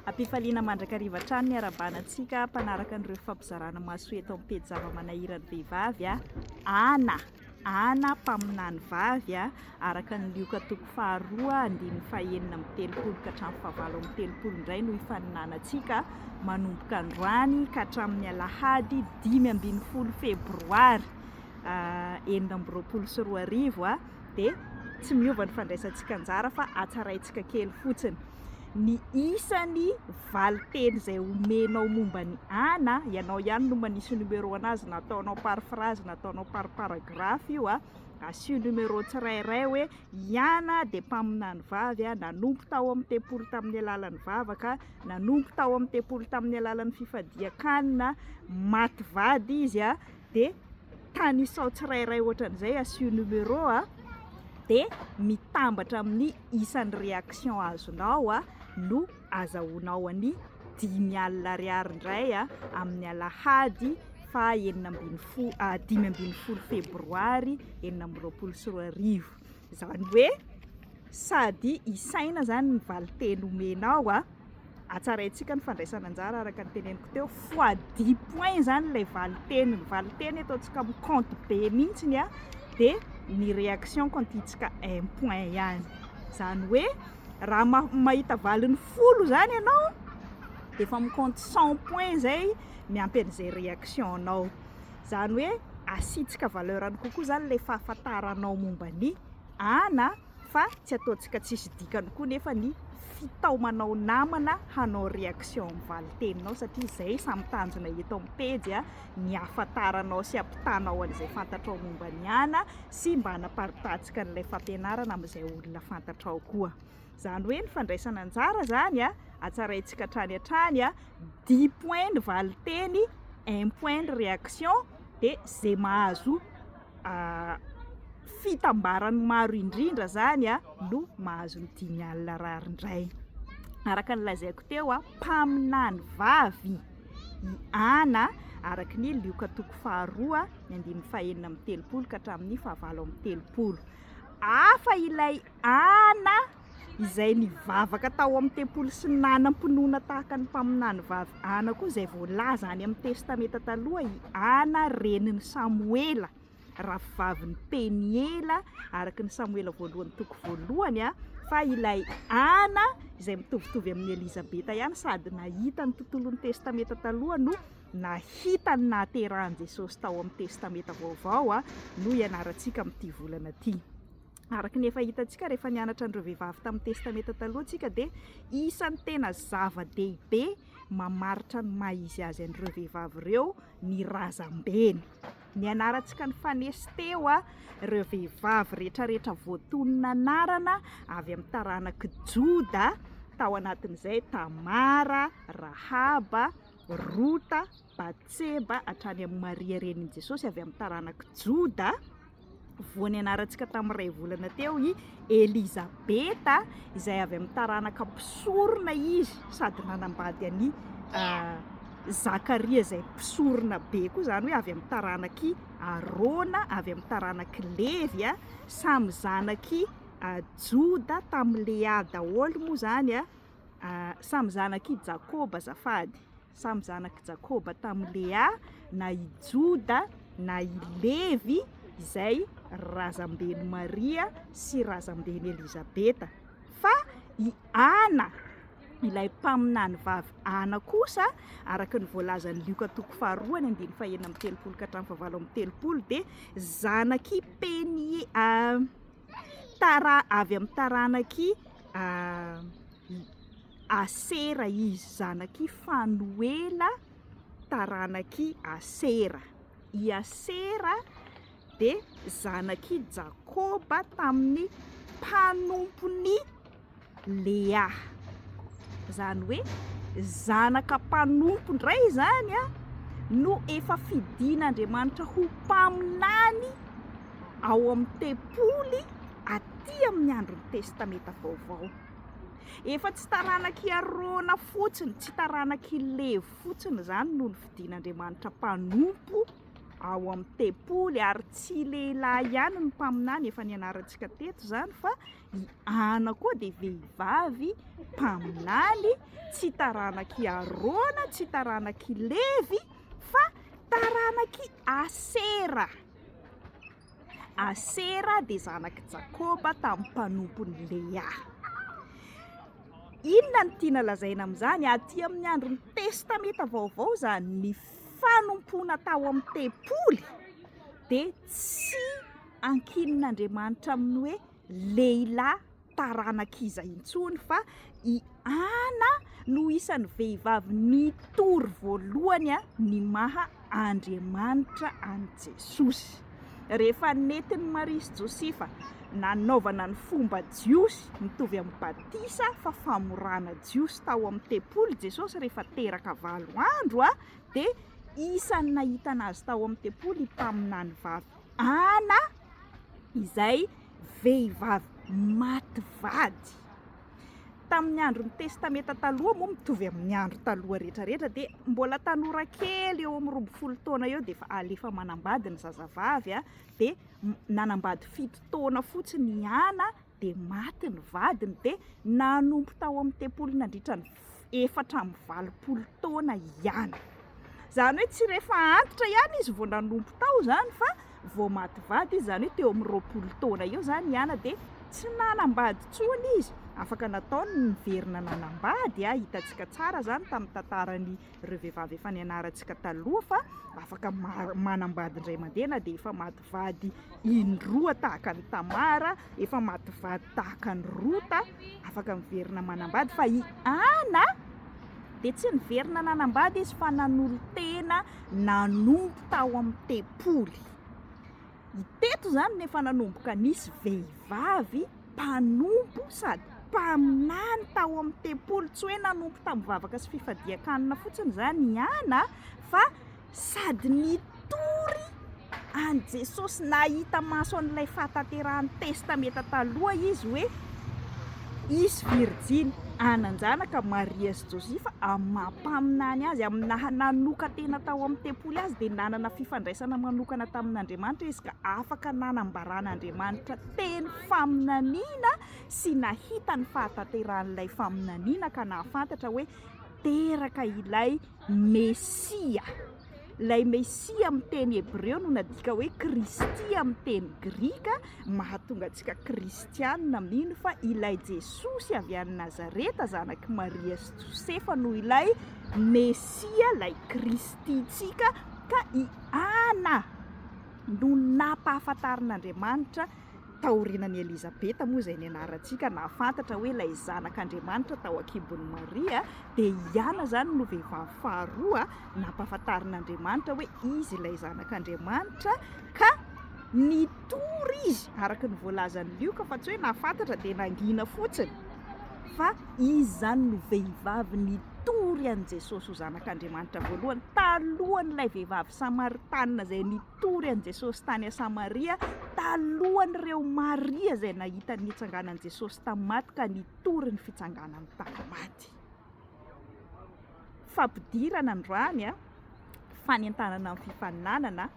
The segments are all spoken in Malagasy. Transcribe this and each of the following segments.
Ampifaliana mandrakariva trano ny arabanantsika mpanaraka an'ireo fampizarana maso eto amin'ny pejy zava-manahirany vehivavy ana mpaminany vavy araka ny lioka toko faharoa andiny fahaenina amin'ny telopolo ka hatramin'ny fahavalo amin'ny telopolo indray no ifaninanantsika manomboka androany ka hatramin'ny alahady 5 febroary 2024 dia tsy miova ny fandraisantsika anjara fa hatsaraintsika kely fotsiny. Ny isan'ny valiteny izay omenao momba ny ana, ianao ihany no manisy numéro anazy, nataonao par phrase, nataonao par paragraphe io asio numéro tsirairay hoe iana dia mpaminany vavy nanompo tao amin'ny tempolo tamin'ny alalan'ny vavaka, nanompo tao amin'ny tempolo tamin'ny alalan'ny fifadian-kanina, maty vady izy dia tanisao tsirairay ohatran'izay asio numéro dia mitambatra amin'ny isan'ny réaction azonao no azahoanao any 5,000 ariary indray amin'ny alahady fa 5 febroary 2024. Izany hoe sady isaina zany ny valiteny omenao hatsaraintsika ny fandraisana anjara araka ny teneniko teo fois 10 points zany ilay valiteny. Ny valiteny ataontsika amin'ny compte be mihitsiny dia ny réaction comptitsika 1 point ihany. Zany hoe raha mahita valiny 10 zany ianao dia efa micompte 100 points zay miampy an'izay réaction anao. Zany hoe asitsika valeurany kokoa zany ilay fahafantaranao momba ny ana, fa tsy ataontsika tsisy dikany koa nefa ny fitaumanao namana hanao réaction amin'ny valiteninao, satria izay samy tanjona eto amin'ny pejy ny ahafantaranao sy ampitanao an'izay fantatrao momba ny ana sy mba hanaparitatsika n'ilay fampianarana amin'izay olona fantatrao koa. Zany hoe ny fandraisana anjara zany hatsaraintsika hatrany hatrany 10 points ny valiteny, 1 point de réaction dia zay mahazo fitambarany maro indrindra zany no mahazo ny 5,000 ariary indray. Araka ny lazaiko teo mpaminany vavy i ana araka ny lioka toko faharoa ny 5 amin'ny telopolo ka hatramin'ny fahavalo amin'ny telopolo. Fa ilay ana izay nivavaka tao amin'ny tempolo sy nanam-pinoana tahaka ny mpaminany vavy ana koa izay voalaza any amin'ny testameta taloha i ana reniny Samuela, ravivaviny Peniela araka ny Samuela voalohany toko voalohany fa ilay ana izay mitovitovy amin'ny Elizabeta ihany sady nahita ny tontolon'ny testameta taloha no nahita ny nahaterahan'i Jesosy tao amin'ny testameta vaovao no ianarantsika amin'ity volana ity. Araka ny efa hitantsika rehefa nianatra an'ireo vehivavy tamin'ny testameta taloha tsika dia isan'ny tena zava-dehibe mamaritra ny maha-izy azy an'ireo vehivavy ireo ny razam-beny. Nianarantsika ny fanesy teo ireo vehivavy rehetrarehetra voatonona anarana avy amin'ny taranaky Joda, tao anatin'izay Tamara, Rahaba, Rota, Batseba hatrany amin'ny Maria renin'i Jesosy avy amin'ny taranaky Joda. Voany anarantsika tamin'ny 2 volana teo i Elizabeta izay avy amin'ny taranaka mpisorona izy sady nanambady any Zakaria izay mpisorona be koa, zany hoe avy amin'ny taranaky Arona, avy amin'ny taranaky Levy samy zanaky Joda tamin'ny Lea daholo moa zany samy zanaky Jakoba azafady, samy zanaky Jakoba tamin'ny Lea, na i Joda na i Levy izay razam-beny Maria sy razam-beny Elizabeta. Fa i ana ilay mpaminany vavy ana kosa araka ny voalazan'ny lioka toko faharoa ny 5 amin'ny telopolo ka hatramin'ny fahavalo amin'ny telopolo dia zanaky avy amin'ny taranaky Asera izy, zanaky Fanuela taranaky Asera. I Asera dia zanaky Jakoba tamin'ny mpanompony Lea. Zany hoe zanaka mpanompo indray zany no efa fidian'Andriamanitra ho mpaminany ao amin'ny tempoly aty amin'ny andron'ny testameta vaovao. Efa tsy taranaky Arona fotsiny, tsy taranaky Levi fotsiny zany no fidian'Andriamanitra mpanompo ao amin'ny tepoly ary tsy lehilahy ihany ny mpaminany efa nianarantsika teto zany fa i ana koa dia vehivavy mpaminany tsy taranaky arona tsy taranaky levy fa taranaky Asera. Asera dia zanaky Jakoba tamin'ny mpanompony Lea. Inona ny tiana lazaina amin'izany? Aty amin'ny andron'ny testameta vaovao zany ny fanompoana tao amin'ny tepoly dia tsy ankinin'Andriamanitra amin'ny hoe lehilahy taranakiza intsony fa i Ana no isan'ny vehivavy nitory voalohany ny maha Andriamanitra any Jesosy. Rehefa nentin'i Maria sy Jôsefa nanaovana ny fomba jiosy mitovy amin'ny batisa fa famorana jiosy tao amin'ny tepoly Jesosy rehefa teraka 7 andro dia isan'ny nahita anazy tao amin'ny tepoly mpaminany vavy Ana izay vehivavy maty vady. Tamin'ny andron'ny testameta taloha moa mitovy amin'ny andro taloha rehetrarehetra dia mbola tanora kely eo amin'ny 12 taona eo dia alefa manambady ny zazavavy dia nanambady 7 taona fotsiny ny Ana dia maty ny vadiny dia nanompo tao amin'ny tepoly nandritra ny 420 taona ihany. Zany hoe tsy rehefa antitra ihany izy vao nanompo tao zany fa vao maty vady izy zany hoe teo amin'ny 20 taona eo zany i Ana dia tsy nanambady tsony izy. Afaka nataony niverina nanambady hitantsika tsara zany tamin'ny tantarany ireo vehivavy efa nianarantsika taloha fa afaka manambady indray mandeha dia efa maty vady indroa tahaka ny Tamara, efa maty vady tahaka ny Rota, afaka miverina manambady fa i Ana dia tsy niverina nanambady izy fa nanolo-tena nanompo tao amin'ny tepoly. Teto zany nefa nanomboka nisy vehivavy mpanompo sady mpaminany tao amin'ny tepoly, tsy hoe nanompo tamin'ny vavaka sy fifadian-kanina fotsiny zany i Ana fa sady nitory any Jesosy. Nahita maso an'ilay fahatanterahany testameta taloha izy hoe isy virjiny ananjanaka Maria sy Jôsefa amin'ny mampaminany azy, amin'ny nanoka tena tao amin'ny tepoly azy dia nanana fifandraisana manokana tamin'Andriamanitra izy ka afaka nanambaran'Andriamanitra teny faminaniana sy nahita ny fahatanteran'ilay faminaniana ka nahafantatra hoe teraka ilay Mesia. Ilay Mesia amin'ny teny Hebreo no nadika hoe Kristy amin'ny teny Grika, mahatonga antsika kristianina mino fa ilay Jesosy avy any Nazareta zanaky Maria sy Jôsefa no ilay Mesia, ilay Kristintsika. Ka i Ana no nampahafantarin'Andriamanitra taorian'ny Elizabeta moa izay nianarantsika nahafantatra hoe ilay zanak'Andriamanitra tao akibon'ny Maria dia i Ana zany no vehivavy faharoa nampahafantarin'Andriamanitra hoe izy ilay zanak'Andriamanitra ka nitory izy araka ny voalazan'ny Lioka fa tsy hoe nahafantatra dia nangina fotsiny fa izy zany no vehivavy nitory an' Jesosy ho zanak'Andriamanitra voalohany talohan'ilay vehivavy Samaritanina izay nitory an' Jesosy tany a Samaria, talohan'ireo Maria izay nahita ny hitsanganan'i Jesosy tamin'ny maty ka nitory ny fitsanganany tamin'ny maty. Fampidirana androany fanentanana amin'ny fifaninanana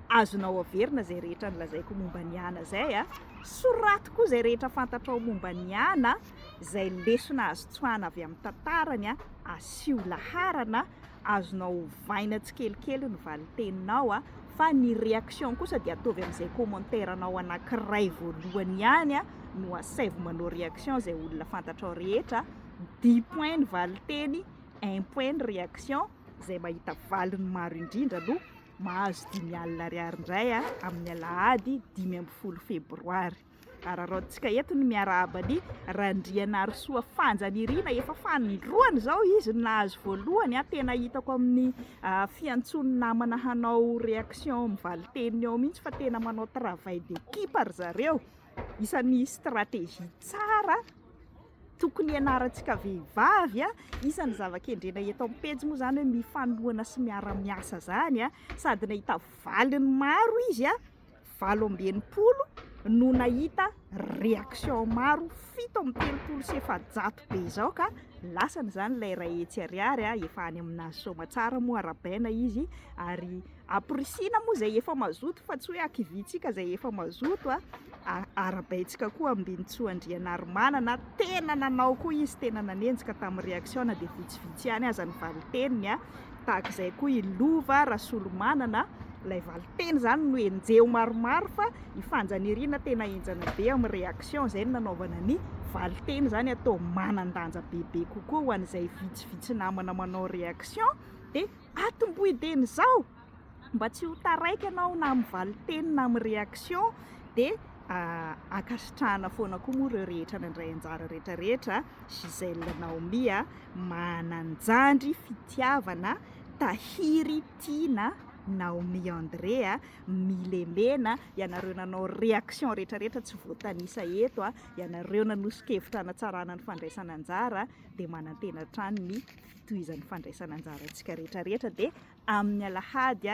azonao averina izay rehetra nolazaiko momba ny Ana izay soraty koa izay rehetra fantatrao momba ny Ana izay lesona azo tsoahana avy amin'ny tantarany asio laharana, azonao vaina tsikelikely ny valiteninao fa ny réaction kosa dia ataovy amin'izay commentaire-nao anankiray voalohany ihany no asaivo manao réaction izay olona fantatrao rehetra, 10 points ny valiteny, 1 point ny réaction. Izay mahita valiny maro indrindra no mahazo 5,000 indray amin'ny Alahady 15 febroary. Ararantsika eto ny miarahaba ny Randrianary Soa Fanjanirina efa fanindroany zao izy nahazo voalohany tena hitako amin'ny fiantsony namana hanao réaction mivaliteny ao mihitsy fa tena manao travail d'équipe ary zareo. Isan'ny stratégie tsara tokony ianarantsika vehivavy isan'ny zavakendrena eto amin'ny pejy moa zany hoe mifanohana sy miara-miasa zany sady nahita valiny maro izy 7 ambin'ny 10 no nahita réaction maro 7 be zao ka lasany zany ilay ray hetsy ariary efa any aminazy soamantsara moa arabaina izy ary ampirisiana moa zay efa mazoto fa tsy hoe akivitsika zay efa mazoto arabaitsika koa Ambinitsoandrianarimanana tena nanao koa izy tena nanenjika tamin'ny réaction na dia vitsivitsy ihany aza ny valiteniny tahaka izay koa i Lova Rasolomanana ilay valiteny zany no enjeo maromaro fa ifanjaniriana tena enjana be amin'ny réaction zay no nanaovana ny valiteny zany atao manan-danja bebe kokoa ho an'izay vitsivitsy namana manao réaction dia atombohideny zao mba tsy ho taraiky ianao na amin'ny valiteny na amin'ny réaction dia ankasitrahana foana koa moa ireo rehetra nandray anjara rehetrarehetra Gisèle Naomi mananjandry fitiavana tahiry tiana Naomi André milemena ianareo nanao réaction rehetrarehetra tsy voatanisa eto ianareo nanosika-hevitra hanatsarana ny fandraisana anjara dia manantena hatrany ny fitohizan'ny fandraisana anjara antsika rehetrarehetra dia amin'ny alahady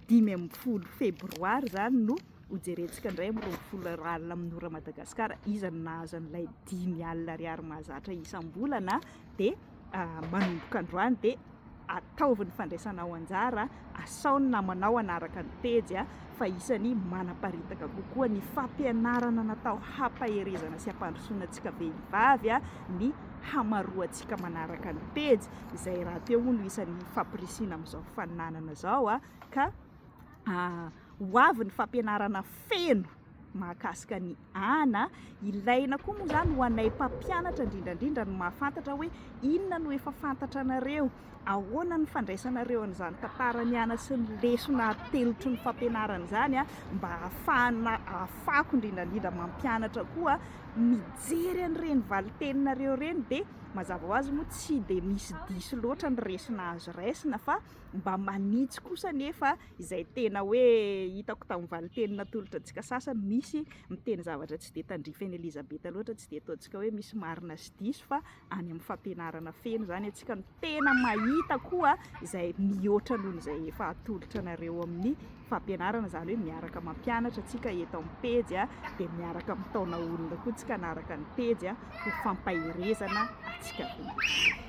10 febroary zany no hojerentsika indray amin'ny 20 alina amin'ny ora Madagasikara iza no nahazo an'ilay 10 alina ariary mahazatra isam-bolana dia manomboka androany dia ataovy ny fandraisana ao anjara asaony namanao anaraka ny pejy fa isany manaparitaka kokoa ny fampianarana natao hampaherezana sy hampandrosoana antsika vehivavy ny hamaroantsika manaraka ny pejy izay raha teo moa no isan'ny fampirisiana amin'izao faninanana zao ka ho avy ny fampianarana feno mahakasika ny ilaina koa moa zany ho anay mpampianatra indrindrandrindra no mahafantatra hoe inona no efa fantatra anareo ahoana ny fandraisanareo an'izany tantarany ana sy ny lesona telotry ny fampianarana zany mba ahafahako indrindrandrindra mampianatra koa mijery an'ireny valiteninareo reny dia mazava ho azy moa tsy dia misy diso loatra ny resina azo raisina fa mba manitsy kosa nefa izay tena hoe hitako tamin'ny valitenina tolotra antsika sasany misy miteny zavatra tsy dia tandrifa eny Elizabeta loatra tsy dia ataontsika hoe misy marina sy diso fa any amin'ny fampianarana feno zany antsika no tena mahita koa izay mihoatra noho izay efa atolotra anareo amin'ny fampianarana zany hoe miaraka mampianatra antsika eto amin'ny pejy dia miaraka mitaona olona koa tsika anaraka ny pejy ho fampahirezana antsika.